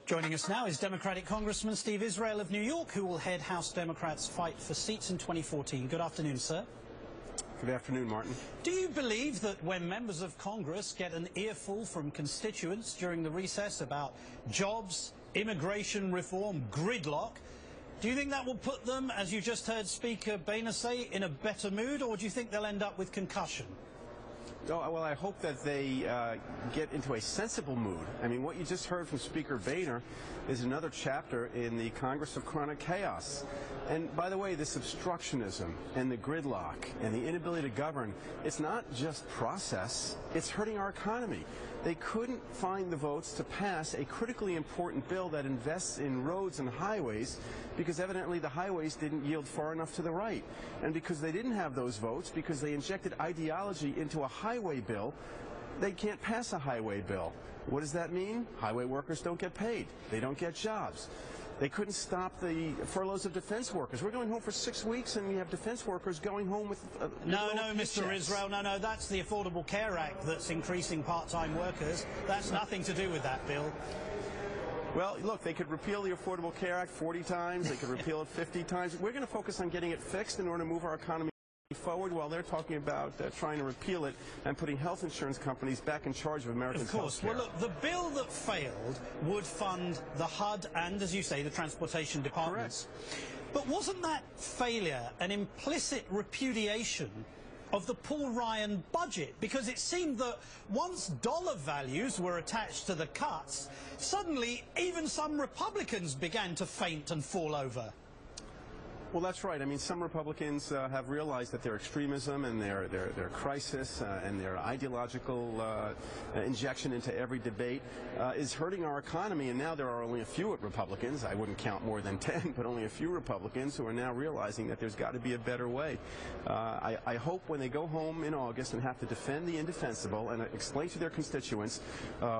Joining us now is Democratic Congressman Steve Israel of New York, who will head House Democrats' fight for seats in 2014. Good afternoon, sir. Good afternoon, Martin. Do you believe that when members of Congress get an earful from constituents during the recess about jobs, immigration reform, gridlock, do you think that will put them, as you just heard Speaker Boehner say, in a better mood, or do you think they'll end up with concussion? Oh, well, I hope that they get into a sensible mood. I mean, what you just heard from Speaker Boehner is another chapter in the Congress of chronic chaos. And by the way, this obstructionism and the gridlock and the inability to govern, it's not just process, it's hurting our economy. They couldn't find the votes to pass a critically important bill that invests in roads and highways because evidently the highways didn't yield far enough to the right. And because they didn't have those votes, because they injected ideology into a highway bill, they can't pass a highway bill. What does that mean? Highway workers don't get paid. They don't get jobs. They couldn't stop the furloughs of defense workers. We're going home for 6 weeks, and we have defense workers going home with No, Mr. Israel, no, that's the Affordable Care Act that's increasing part-time workers. That's nothing to do with that bill. Well, look, they could repeal the Affordable Care Act 40 times. They could repeal it 50 times. We're going to focus on getting it fixed in order to move our economy forward while they're talking about trying to repeal it and putting health insurance companies back in charge of Americans' health care. Well, look, the bill that failed would fund the HUD and, as you say, the transportation departments. Correct. But wasn't that failure an implicit repudiation of the Paul Ryan budget? Because it seemed that once dollar values were attached to the cuts, suddenly even some Republicans began to faint and fall over. Well, that's right. I mean, some Republicans have realized that their extremism and their crisis and their ideological injection into every debate is hurting our economy. And now there are only a few Republicans, I wouldn't count more than 10, but only a few Republicans who are now realizing that there's got to be a better way. I hope when they go home in August and have to defend the indefensible and explain to their constituents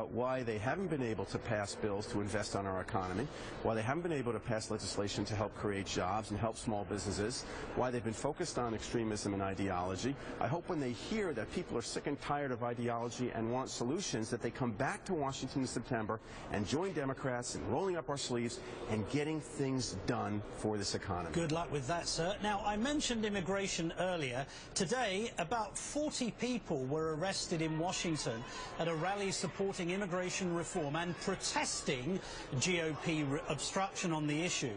why they haven't been able to pass bills to invest on our economy, why they haven't been able to pass legislation to help create jobs and help small businesses, why they've been focused on extremism and ideology. I hope when they hear that people are sick and tired of ideology and want solutions, that they come back to Washington in September and join Democrats in rolling up our sleeves and getting things done for this economy. Good luck with that, sir. Now, I mentioned immigration earlier. Today, about 40 people were arrested in Washington at a rally supporting immigration reform and protesting GOP obstruction on the issue.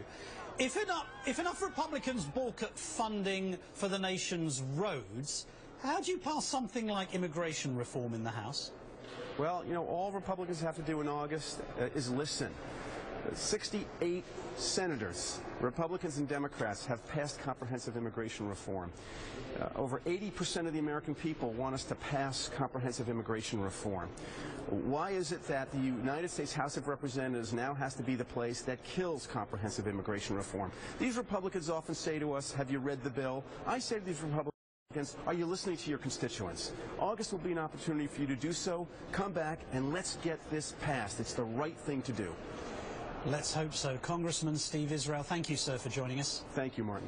If enough Republicans balk at funding for the nation's roads, how do you pass something like immigration reform in the House? Well, you know, all Republicans have to do in August is listen. 68 senators, Republicans and Democrats, have passed comprehensive immigration reform. Over 80% of the American people want us to pass comprehensive immigration reform. Why is it that the United States House of Representatives now has to be the place that kills comprehensive immigration reform? These Republicans often say to us, have you read the bill? I say to these Republicans, are you listening to your constituents? August will be an opportunity for you to do so. Come back and let's get this passed. It's the right thing to do. Let's hope so. Congressman Steve Israel, thank you, sir, for joining us. Thank you, Martin.